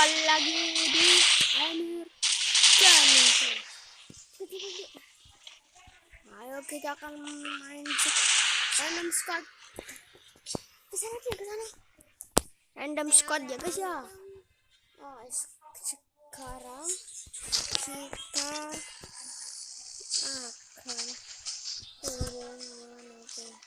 kembali lagi di akhir channel. Ayo kita akan main random squad. Kesana random squad ya guys ya. Sekarang kita akan turun mana.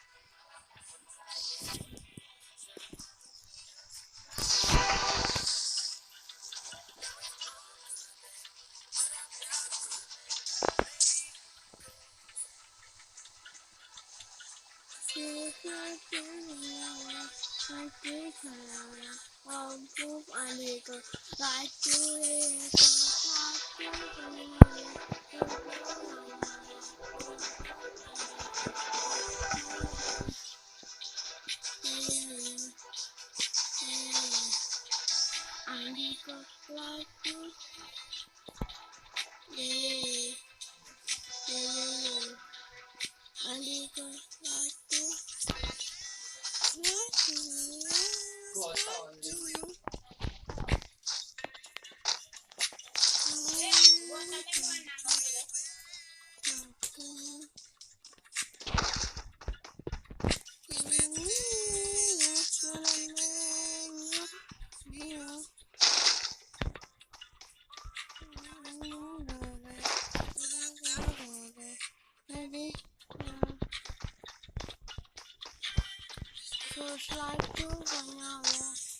Like to vanilla,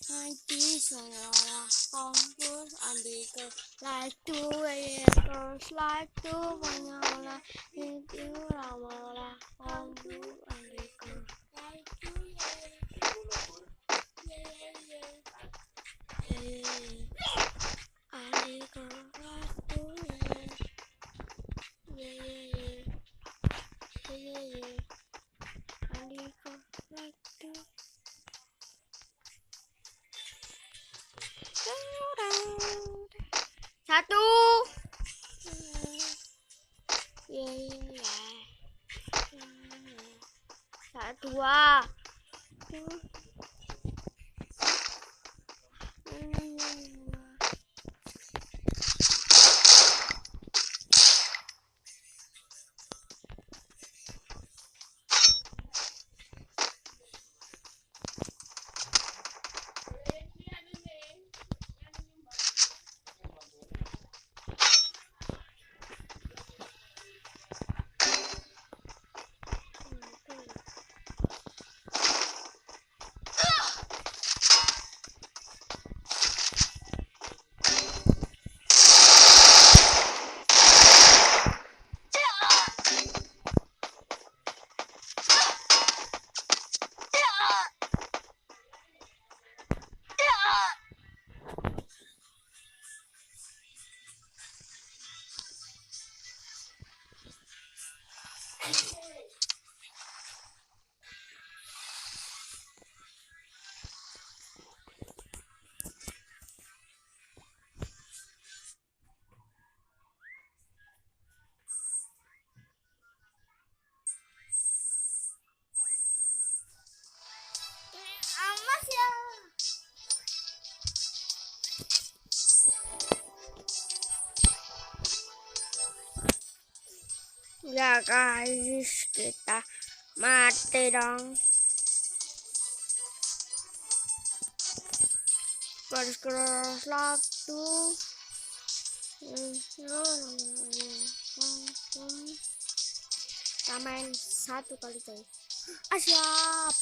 like this vanilla, compose adikku. Like to girls, like to vanilla, itu ramala, compose adikku. Like to adikku, like to adikku, like to. Satu. Dua. Amas ya. Ya guys, kita mati dong. Keras waktu. Kita main satu kali coy. Siap.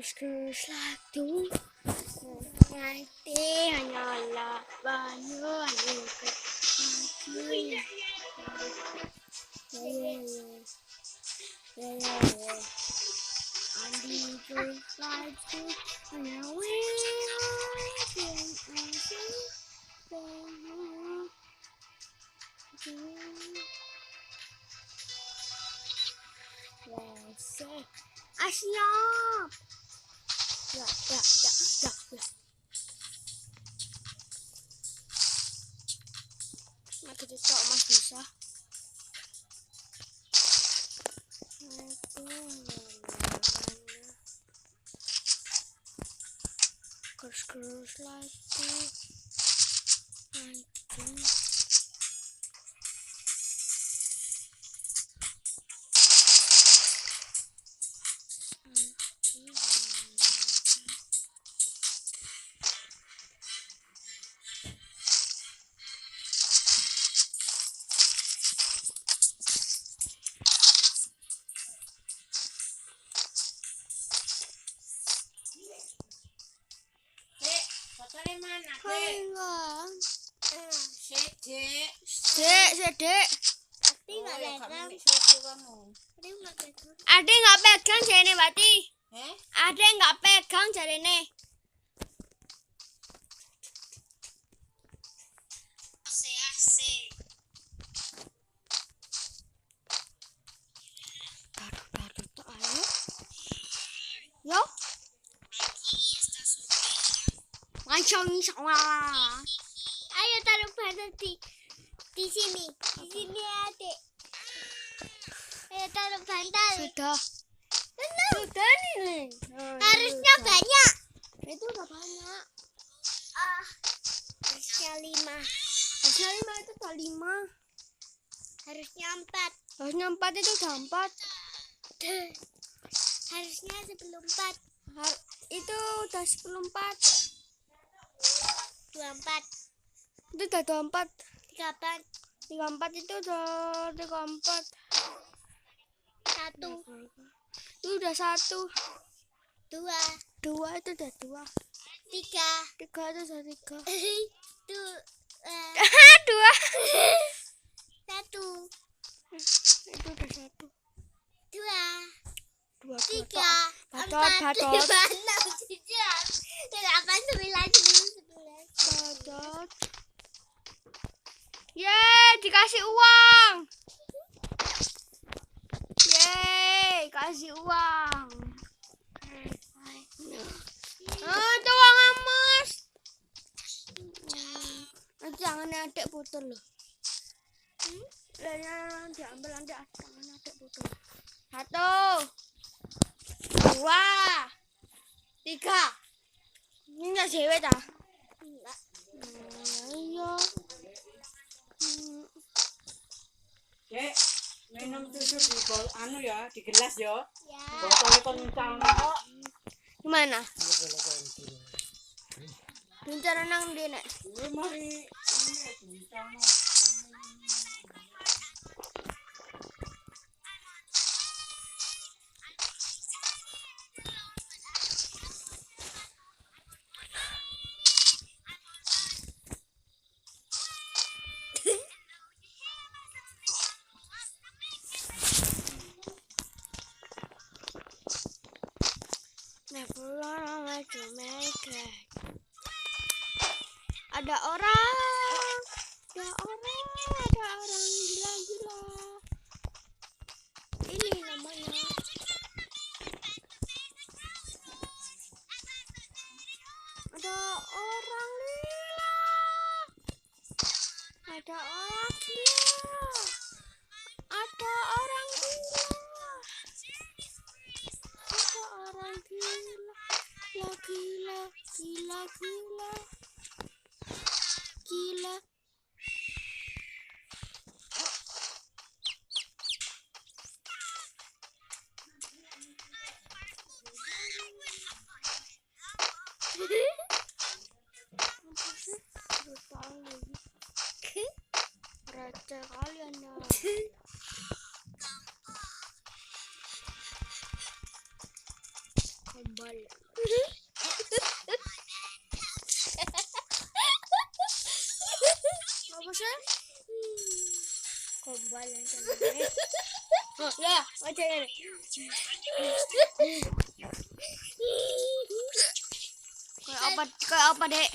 Satu nanti hanyalah banyu angkat mati. Anjing lagi hanya siap. Ya. Maka kita Mas bisa. Kurus lagi. Anjing. Sedek. Ade nggak pegang jarene Bati. Ade nggak pegang jarene. Yo. Langsung salah. Ayo taruh bantal di sini. Di sini Adik. Ayo taruh bantal. Sudah nih. Harusnya banyak. Itu udah banyak. Harusnya 5. Harusnya 5 itu udah 5. Harusnya 4. Harusnya 4 itu udah 4. Harusnya sebelum 4. Itu udah sebelum 4. 24. Itu udah 24. 34 itu udah 34. 1. Itu udah 1. 2 itu udah 2. 3 itu udah 3. Itu 2. 1. Itu udah 1. 2 3 4 5 6 7 8 9 10. Yeay, dikasih uang. Yeay, kasih uang. Itu uang emas. Jangan adek botol loh. Diambil nanti tangan adek botol. 1 2 3. Ini enggak cewek dah. Enggak. Iya. Minum susu di gelas ya. Ya. Botolnya kencang kok. Gimana? Bicara nang dia nek. Mari ini kencang. Never wanna to make it. Ada orang gila-gila. Ini namanya. Ada orang gila. Ada orang gila. Ada orang gila. Ada orang gila. Gila. Receh kalian ya. Kembali. Gombal. Apa sih? Gombal yang namanya. Oh, ya, baca ini. Kayak apa, Dek?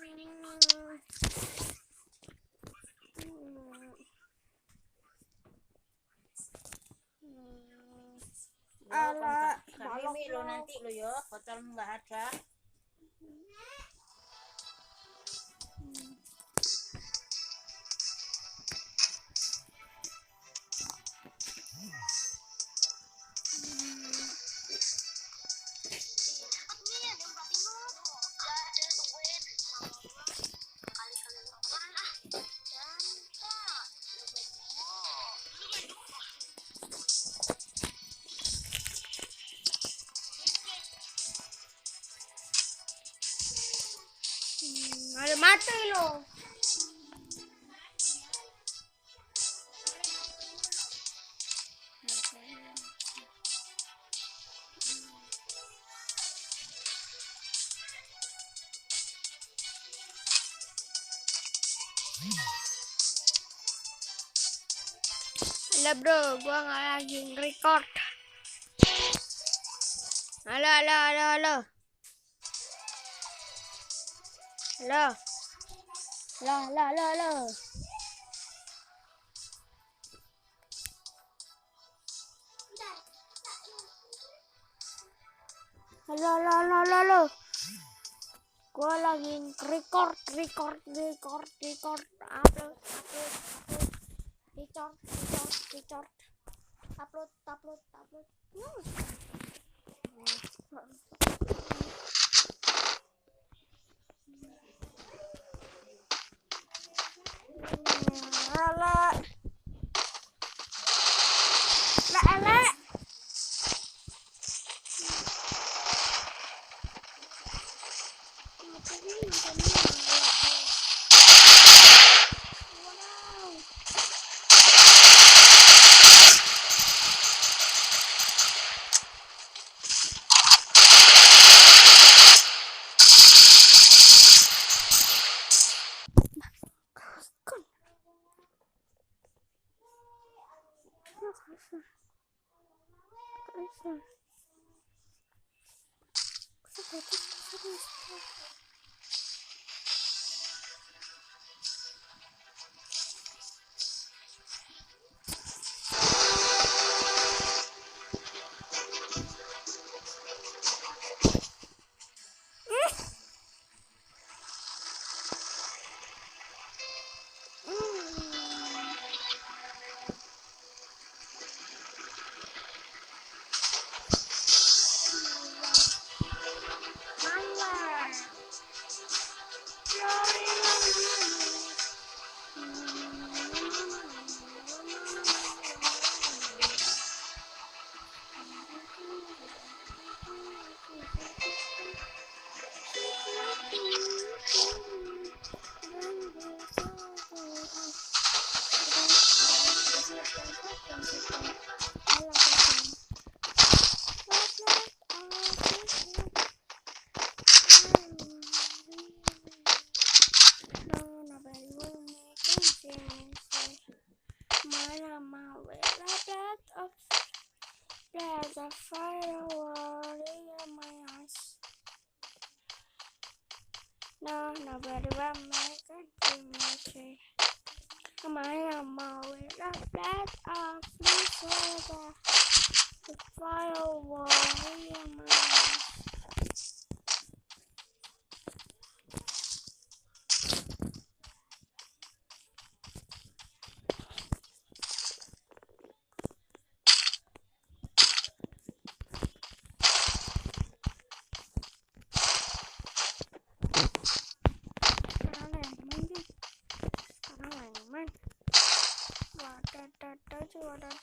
Mati loh. Ala, kami lo nanti lo yo, hotel nggak ada. Ada mati loh. Halo bro, gua nggak lagi record. Halo. Halo. Halo. Gua lagi record. Upload. Record. Upload. Halo. Lek. the firewall in my eyes. No, nobody will make a dream. I am always a flat of forever. The firewall in my eyes. Waduh.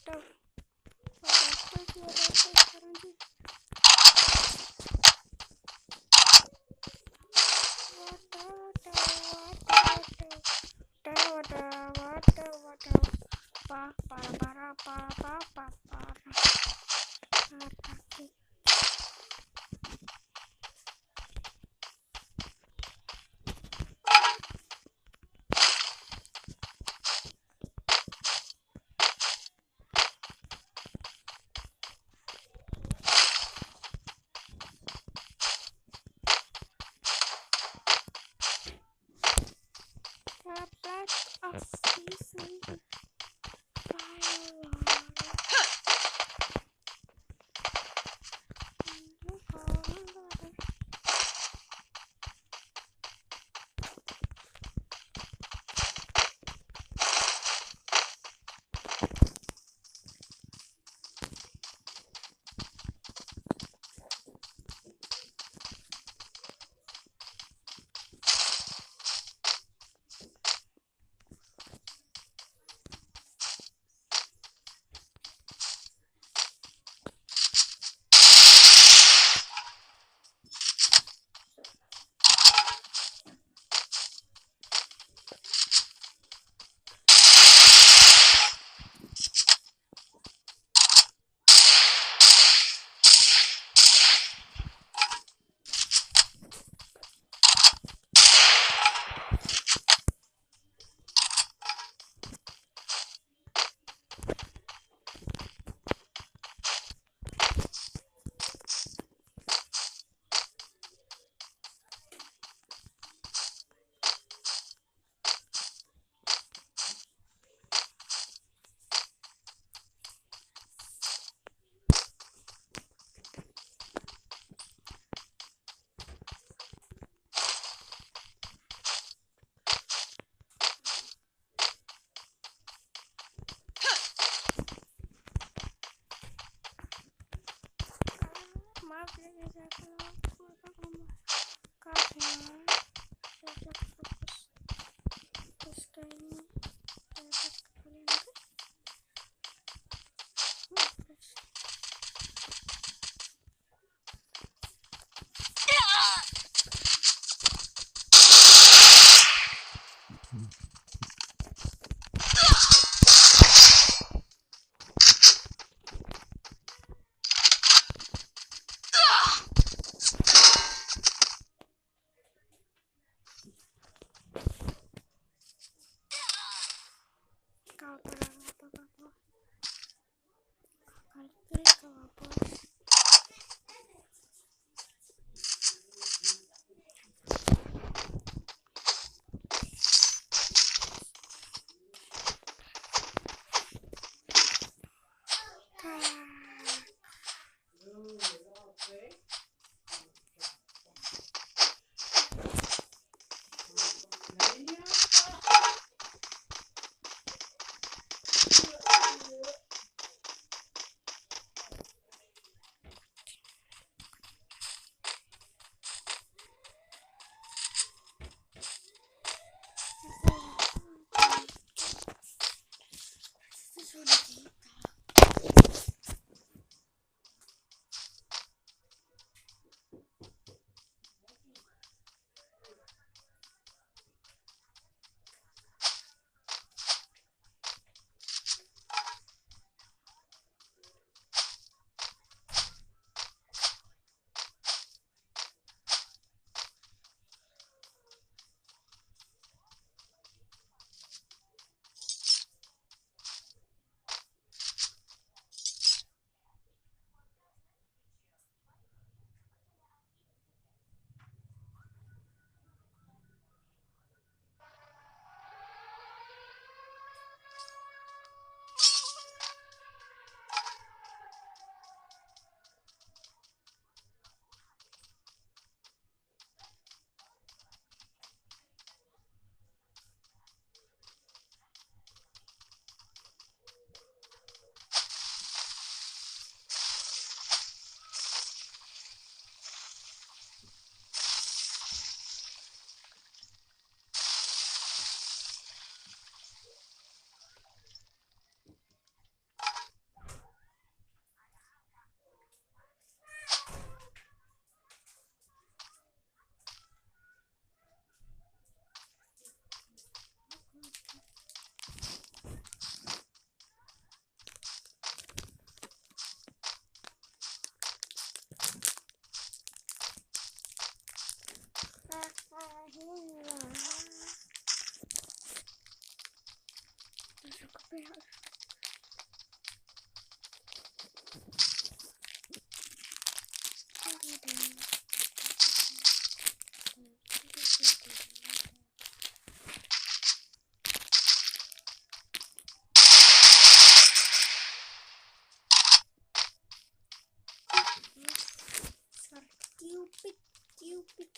Cupid.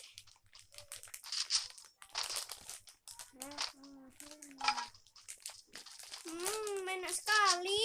Enak sekali.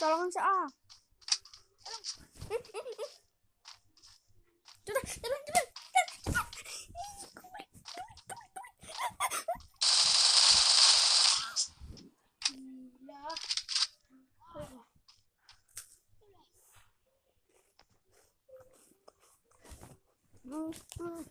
Tolong saya. Cepat. Terus kasih.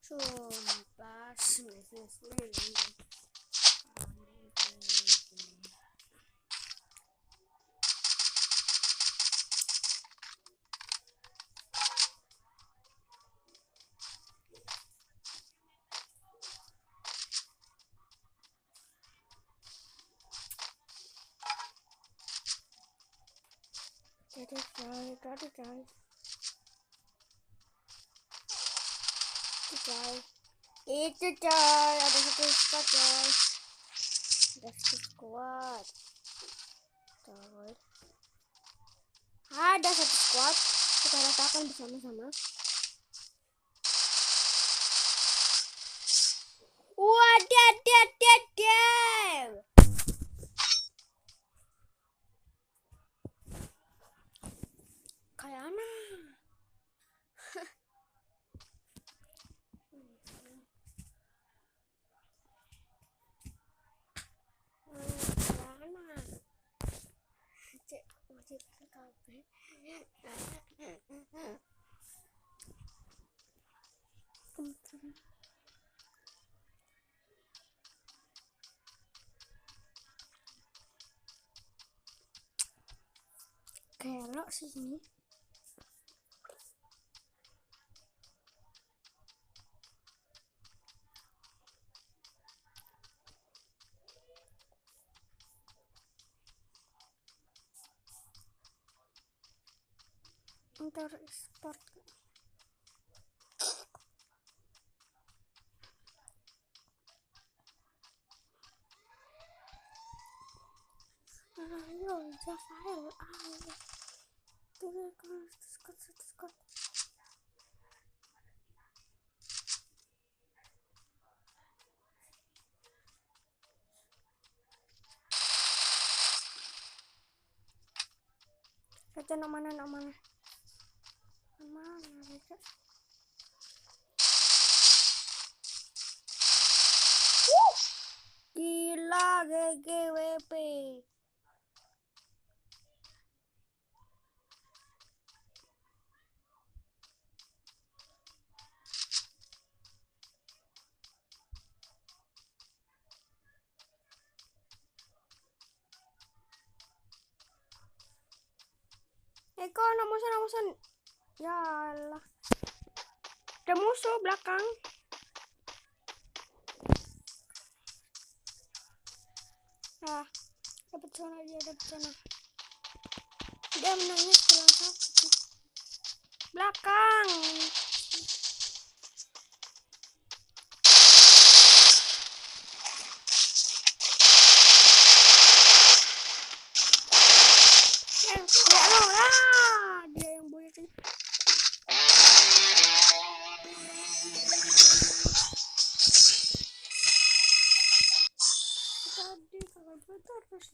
Sumpah, jadi Itu coy, ada satu squad coy. Ada satu squad. Coy. Ada satu squad. Kita ratakan bersama-sama. Wadaw. Kayak anak. Kelok sih ini. Ntar start. Ayo, Jafael. Ayo. Skot. Baca nak mana. Mana baca? Gila GGWP. Eko, nak musuh. Ya Allah. Ada musuh belakang. Ah, dapat zona dia, Dia menangnya setelah satu. Belakang. Dia yang boyah tadi. Kalau betul terus.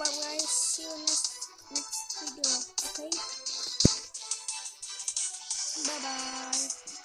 Bye guys, see you next video. Okay, bye bye.